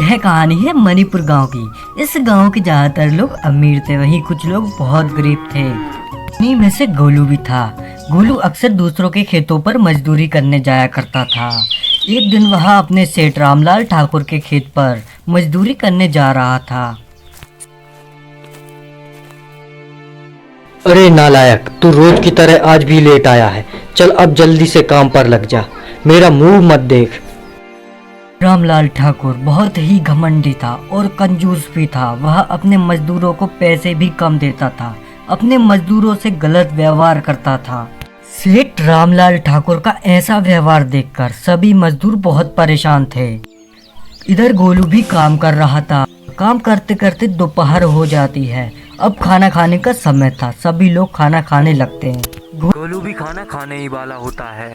यह कहानी है मणिपुर गांव की। इस गांव के ज्यादातर लोग अमीर थे, वहीं कुछ लोग बहुत गरीब थे। उन्हीं में से गोलू भी था। गोलू अक्सर दूसरों के खेतों पर मजदूरी करने जाया करता था। एक दिन वह अपने सेठ रामलाल ठाकुर के खेत पर मजदूरी करने जा रहा था। अरे नालायक, तू रोज की तरह आज भी लेट आया है। चल अब जल्दी से काम पर लग जा, मेरा मुंह मत देख। रामलाल ठाकुर बहुत ही घमंडी था और कंजूस भी था। वह अपने मजदूरों को पैसे भी कम देता था, अपने मजदूरों से गलत व्यवहार करता था। सेठ रामलाल ठाकुर का ऐसा व्यवहार देखकर सभी मजदूर बहुत परेशान थे। इधर गोलू भी काम कर रहा था। काम करते करते दोपहर हो जाती है। अब खाना खाने का समय था। सभी लोग खाना खाने लगते हैं। गोलू भी खाना खाने ही वाला होता है।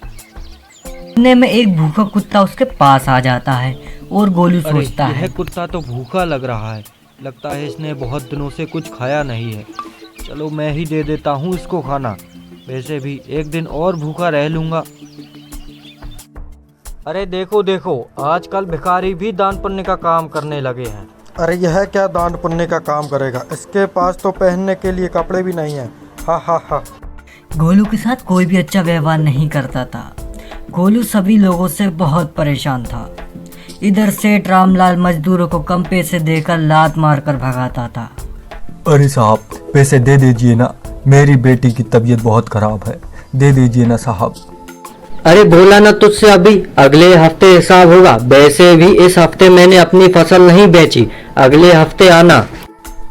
इतने में एक भूखा कुत्ता उसके पास आ जाता है और गोलू सोचता है, यह कुत्ता तो भूखा लग रहा है। लगता है इसने बहुत दिनों से कुछ खाया नहीं है। चलो मैं ही दे देता हूँ इसको खाना। वैसे भी एक दिन और भूखा रह लूँगा। अरे देखो देखो, आजकल भिखारी भी दान पुण्य का काम करने लगे हैं। अरे यह क्या दान पुण्य का काम करेगा? इसके पास तो पहनने के लिए कपड़े भी नहीं हैं। हा हा हा। गोलू के साथ कोई भी अच्छा व्यवहार नहीं करता था। गोलू सभी लोगों से बहुत परेशान था। इधर सेठ रामलाल मजदूरों को कम पैसे देकर लात मारकर भगाता था। अरे साहब, पैसे दे दीजिए ना, मेरी बेटी की तबीयत बहुत खराब है, दे दीजिए ना साहब। अरे बोला ना तुझसे अभी, अगले हफ्ते हिसाब होगा। वैसे भी इस हफ्ते मैंने अपनी फसल नहीं बेची, अगले हफ्ते आना।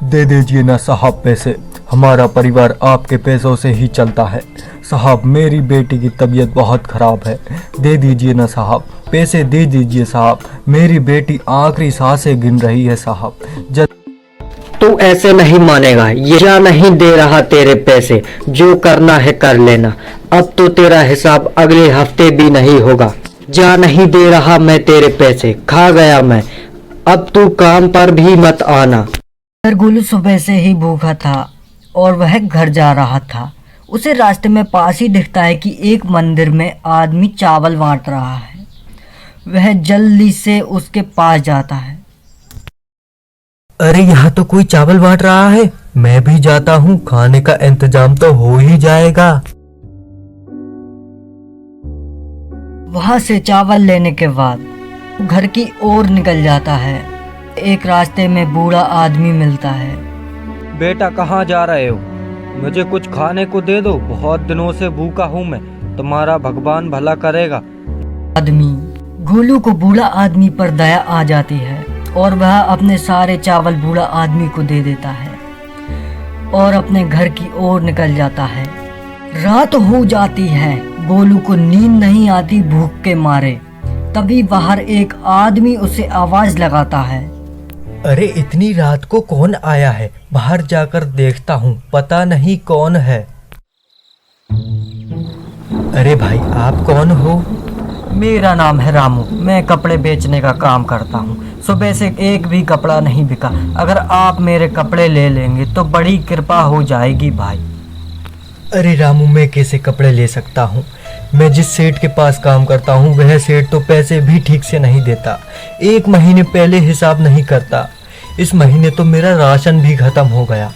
दे दीजिए ना साहब पैसे, हमारा परिवार आपके पैसों से ही चलता है। साहब मेरी बेटी की तबीयत बहुत खराब है, दे दीजिए ना साहब, पैसे दे दीजिए साहब, मेरी बेटी आखिरी सांसें गिन रही है साहब। तू ऐसे नहीं मानेगा, ये क्या नहीं दे रहा तेरे पैसे, जो करना है कर लेना। अब तो तेरा हिसाब अगले हफ्ते भी नहीं होगा। जा, नहीं दे रहा मैं तेरे पैसे, खा गया मैं। अब तू काम पर भी मत आना। गोलू सुबह से ही भूखा था और वह घर जा रहा था। उसे रास्ते में पास ही दिखता है कि एक मंदिर में आदमी चावल बांट रहा है। वह जल्दी से उसके पास जाता है। अरे यहाँ तो कोई चावल बांट रहा है, मैं भी जाता हूँ, खाने का इंतजाम तो हो ही जाएगा। वहां से चावल लेने के बाद घर की ओर निकल जाता है। एक रास्ते में बूढ़ा आदमी मिलता है। बेटा कहाँ जा रहे हो? मुझे कुछ खाने को दे दो, बहुत दिनों से भूखा हूँ मैं। तुम्हारा भगवान भला करेगा। आदमी गोलू को बूढ़ा आदमी पर दया आ जाती है और वह अपने सारे चावल बूढ़ा आदमी को दे देता है और अपने घर की ओर निकल जाता है। रात हो जाती है। गोलू को नींद नहीं आती भूख के मारे। तभी बाहर एक आदमी उसे आवाज लगाता है। अरे इतनी रात को कौन आया है, बाहर जाकर देखता हूँ, पता नहीं कौन है। अरे भाई, आप कौन हो? मेरा नाम है रामू, मैं कपड़े बेचने का काम करता हूँ। सुबह से एक भी कपड़ा नहीं बिका। अगर आप मेरे कपड़े ले लेंगे तो बड़ी कृपा हो जाएगी भाई। अरे रामू, मैं कैसे कपड़े ले सकता हूँ? मैं जिस सेठ के पास काम करता हूँ वह सेठ तो पैसे भी ठीक से नहीं देता, एक महीने पहले हिसाब नहीं करता। इस महीने तो मेरा राशन भी खत्म हो गया।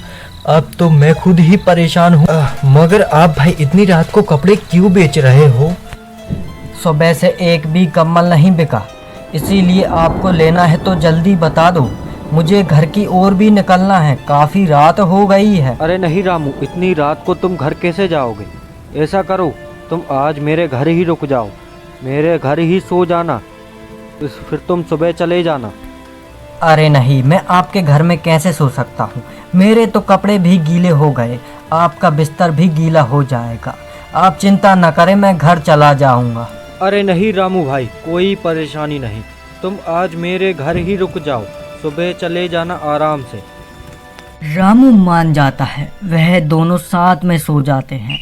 अब तो मैं खुद ही परेशान हूँ। मगर आप भाई इतनी रात को कपड़े क्यों बेच रहे हो? सुबह से एक भी कम्बल नहीं बिका, इसीलिए आपको लेना है तो जल्दी बता दो, मुझे घर की ओर भी निकलना है, काफी रात हो गई है। अरे नहीं रामू, इतनी रात को तुम घर कैसे जाओगे? ऐसा करो, तुम आज मेरे घर ही रुक जाओ, मेरे घर ही सो जाना, फिर तुम सुबह चले जाना। अरे नहीं, मैं आपके घर में कैसे सो सकता हूँ? मेरे तो कपड़े भी गीले हो गए, आपका बिस्तर भी गीला हो जाएगा। आप चिंता न करें, मैं घर चला जाऊंगा। अरे नहीं रामू भाई, कोई परेशानी नहीं, तुम आज मेरे घर ही रुक जाओ, सुबह चले जाना आराम से। रामू मान जाता है। वह दोनों साथ में सो जाते हैं।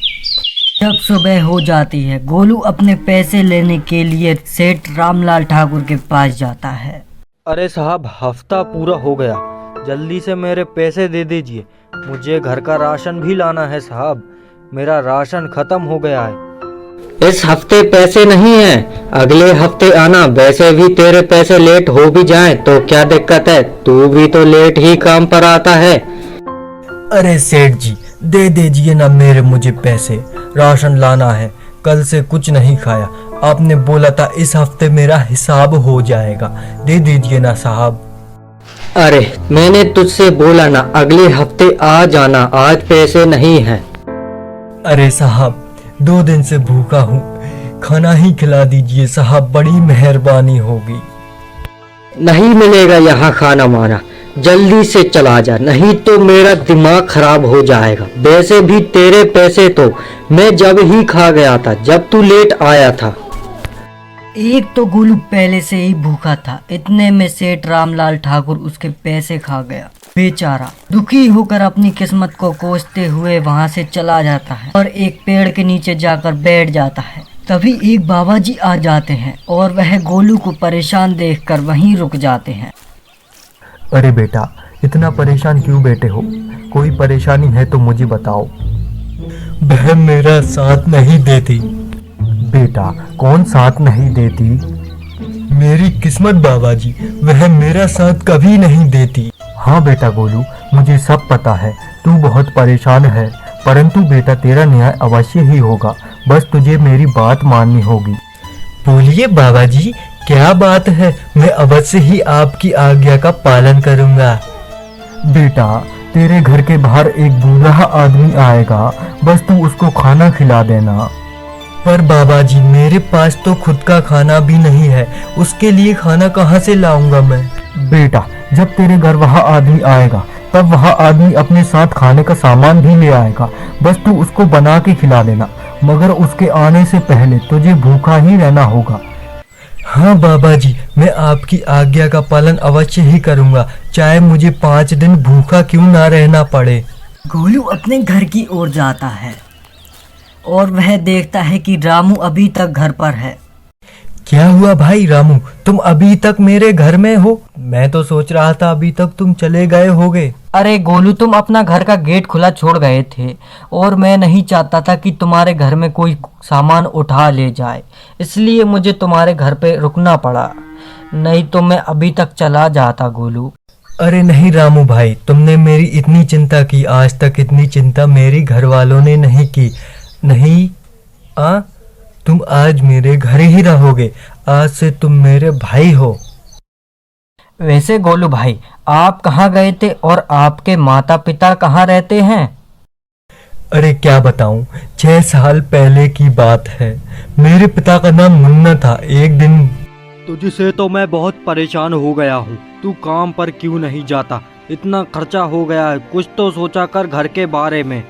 जब सुबह हो जाती है, गोलू अपने पैसे लेने के लिए सेठ रामलाल ठाकुर के पास जाता है। अरे साहब, हफ्ता पूरा हो गया, जल्दी से मेरे पैसे दे दीजिए, मुझे घर का राशन भी लाना है साहब, मेरा राशन खत्म हो गया है। इस हफ्ते पैसे नहीं हैं, अगले हफ्ते आना। वैसे भी तेरे पैसे लेट हो भी जाएं तो क्या दिक्कत है, तू भी तो लेट ही काम पर आता है। अरे सेठ जी, दे दीजिए ना मेरे मुझे पैसे, राशन लाना है, कल से कुछ नहीं खाया। आपने बोला था इस हफ्ते मेरा हिसाब हो जाएगा, दे दीजिए ना साहब। अरे मैंने तुझसे बोला ना अगले हफ्ते आ जाना, आज पैसे नहीं हैं। अरे साहब 2 दिन से भूखा हूँ, खाना ही खिला दीजिए साहब, बड़ी मेहरबानी होगी। नहीं मिलेगा यहाँ खाना माना, जल्दी से चला जा, नहीं तो मेरा दिमाग खराब हो जाएगा। वैसे भी तेरे पैसे तो मैं जब ही खा गया था जब तू लेट आया था। एक तो गोलू पहले से ही भूखा था, इतने में सेठ रामलाल ठाकुर उसके पैसे खा गया। बेचारा दुखी होकर अपनी किस्मत को कोसते हुए वहां से चला जाता है और एक पेड़ के नीचे जाकर बैठ जाता है। तभी एक बाबा जी आ जाते हैं और वह गोलू को परेशान देखकर वहीं रुक जाते हैं। अरे बेटा, इतना परेशान क्यों बैठे हो? कोई परेशानी है तो मुझे बताओ। बहन मेरा साथ नहीं देती। बेटा, कौन साथ नहीं देती? मेरी किस्मत बाबा जी, वह मेरा साथ कभी नहीं देती। हाँ बेटा गोलू, मुझे सब पता है, तू बहुत परेशान है, परंतु बेटा तेरा न्याय अवश्य ही होगा, बस तुझे मेरी बात माननी होगी। बोलिए बाबा जी, क्या बात है? मैं अवश्य ही आपकी आज्ञा का पालन करूंगा। बेटा, तेरे घर के बाहर एक बूढ़ा आदमी आएगा, बस तू उसको खाना खिला देना। पर बाबा जी, मेरे पास तो खुद का खाना भी नहीं है, उसके लिए खाना कहाँ से लाऊंगा मैं? बेटा, जब तेरे घर वह आदमी आएगा तब वह आदमी अपने साथ खाने का सामान भी ले आएगा, बस तू उसको बना के खिला देना, मगर उसके आने से पहले तुझे भूखा ही रहना होगा। हाँ बाबा जी, मैं आपकी आज्ञा का पालन अवश्य ही करूंगा, चाहे मुझे 5 दिन भूखा क्यों ना रहना पड़े। गोलू अपने घर की ओर जाता है और वह देखता है कि रामू अभी तक घर पर है। क्या हुआ भाई रामू, तुम अभी तक मेरे घर में हो? मैं तो सोच रहा था अभी तक तुम चले गए होगे। अरे गोलू, तुम अपना घर का गेट खुला छोड़ गए थे और मैं नहीं चाहता था कि तुम्हारे घर में कोई सामान उठा ले जाए, इसलिए मुझे तुम्हारे घर पे रुकना पड़ा, नहीं तो मैं अभी तक चला जाता गोलू। अरे नहीं रामू भाई, तुमने मेरी इतनी चिंता की, आज तक इतनी चिंता मेरी घर वालों ने नहीं की। नहीं, तुम आज मेरे घर ही रहोगे, आज से तुम मेरे भाई हो। वैसे गोलू भाई, आप कहाँ गए थे और आपके माता पिता कहाँ रहते हैं? अरे क्या बताऊं, 6 साल पहले की बात है। मेरे पिता का नाम मुन्ना था। एक दिन तुझसे तो मैं बहुत परेशान हो गया हूँ, तू काम पर क्यों नहीं जाता? इतना खर्चा हो गया है, कुछ तो सोचा कर घर के बारे में।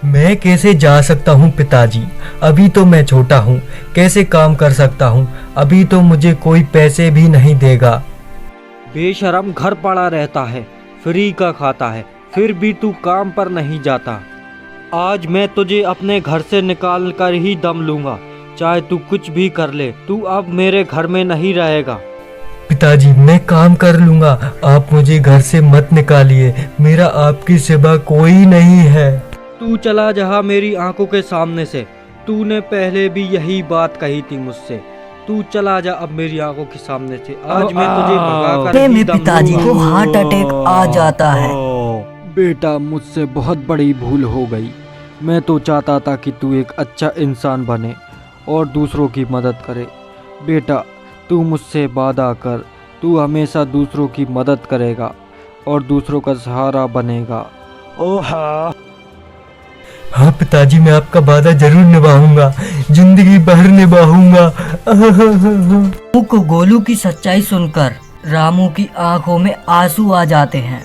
मैं कैसे जा सकता हूँ पिताजी, अभी तो मैं छोटा हूँ, कैसे काम कर सकता हूँ? अभी तो मुझे कोई पैसे भी नहीं देगा। बेशरम, घर पड़ा रहता है, फ्री का खाता है, फिर भी तू काम पर नहीं जाता। आज मैं तुझे अपने घर से निकाल कर ही दम लूंगा, चाहे तू कुछ भी कर ले, तू अब मेरे घर में नहीं रहेगा। पिताजी, मैं काम कर लूंगा, आप मुझे घर से मत निकालिए, मेरा आपकी सिवा कोई नहीं है। तू चला जा मेरी आंखों के सामने से, तूने पहले भी यही बात कही थी मुझसे, तू चला जा अब मेरी आंखों के सामने से, आज मैं तुझे भगा कर ही दम पिताजी को लूंगा। हार्ट अटैक आ जाता है। बेटा, मुझसे बहुत बड़ी भूल हो गई, मैं तो चाहता था कि तू एक अच्छा इंसान बने और दूसरों की मदद करे। बेटा, तू मुझसे वादा कर, तू हमेशा दूसरों की मदद करेगा और दूसरों का सहारा बनेगा। हाँ पिताजी, मैं आपका वादा जरूर निभाऊंगा, जिंदगी भर निभाऊंगा। रामू को गोलू की सच्चाई सुनकर रामू की आंखों में आंसू आ जाते हैं।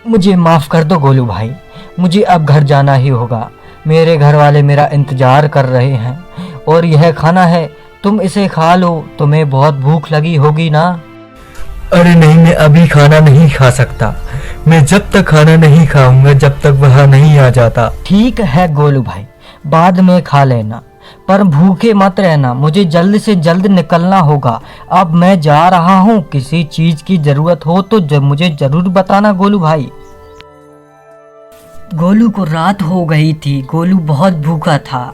मुझे माफ कर दो गोलू भाई, मुझे अब घर जाना ही होगा, मेरे घर वाले मेरा इंतजार कर रहे हैं और यह खाना है, तुम इसे खा लो, तुम्हें बहुत भूख लगी होगी ना? अरे नहीं, मैं अभी खाना नहीं खा सकता, मैं जब तक खाना नहीं खाऊंगा जब तक वह नहीं आ जाता। ठीक है गोलू भाई, बाद में खा लेना, पर भूखे मत रहना, मुझे जल्द से जल्द निकलना होगा। अब मैं जा रहा हूँ, किसी चीज की जरूरत हो तो मुझे जरूर बताना गोलू भाई। गोलू को रात हो गई थी, गोलू बहुत भूखा था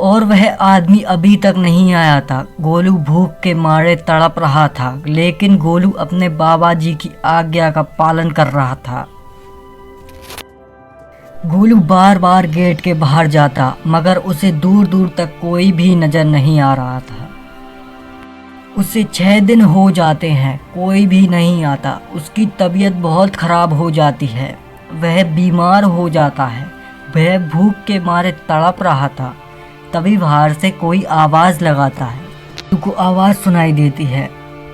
और वह आदमी अभी तक नहीं आया था। गोलू भूख के मारे तड़प रहा था, लेकिन गोलू अपने बाबा जी की आज्ञा का पालन कर रहा था। गोलू बार बार गेट के बाहर जाता, मगर उसे दूर दूर तक कोई भी नजर नहीं आ रहा था। उसे 6 दिन हो जाते हैं, कोई भी नहीं आता। उसकी तबीयत बहुत खराब हो जाती है, वह बीमार हो जाता है। वह भूख के मारे तड़प रहा था। तभी बाहर से कोई आवाज़ लगाता है। गोलू को आवाज़ सुनाई देती है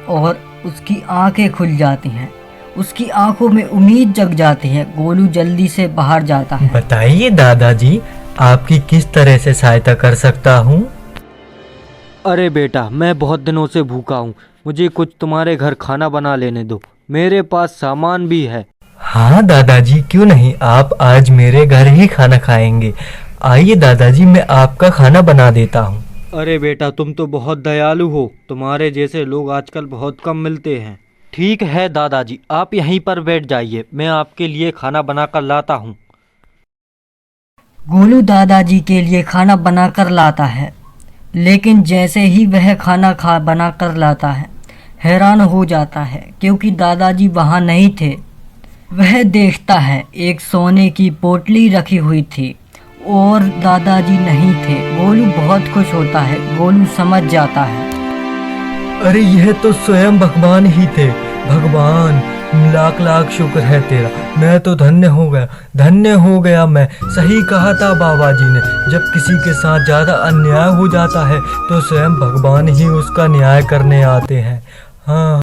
और उसकी आंखें खुल जाती हैं। उसकी आंखों में उम्मीद जग जाती है। गोलू जल्दी से बाहर जाता है। बताइए दादाजी, आपकी किस तरह से सहायता कर सकता हूँ? अरे बेटा, मैं बहुत दिनों से भूखा हूँ, मुझे कुछ तुम्हारे घर खाना बना लेने दो, मेरे पास सामान भी है। हाँ दादाजी, क्यों नहीं, आप आज मेरे घर ही खाना खाएंगे। आइए दादाजी, मैं आपका खाना बना देता हूँ। अरे बेटा, तुम तो बहुत दयालु हो, तुम्हारे जैसे लोग आजकल बहुत कम मिलते हैं। ठीक है दादाजी, आप यहीं पर बैठ जाइए, मैं आपके लिए खाना बनाकर लाता हूँ। गोलू दादाजी के लिए खाना बनाकर लाता है, लेकिन जैसे ही वह खाना बनाकर लाता है, हैरान हो जाता है क्योंकि दादाजी वहाँ नहीं थे। वह देखता है एक सोने की पोटली रखी हुई थी और दादाजी नहीं थे। गोलू बहुत खुश होता है। गोलू समझ जाता है, अरे यह तो स्वयं भगवान ही थे। भगवान, लाख लाख शुक्र है तेरा, मैं तो धन्य हो गया मैं। सही कहा था बाबा जी ने, जब किसी के साथ ज़्यादा अन्याय हो जाता है तो स्वयं भगवान ही उसका न्याय करने आते हैं। हाँ।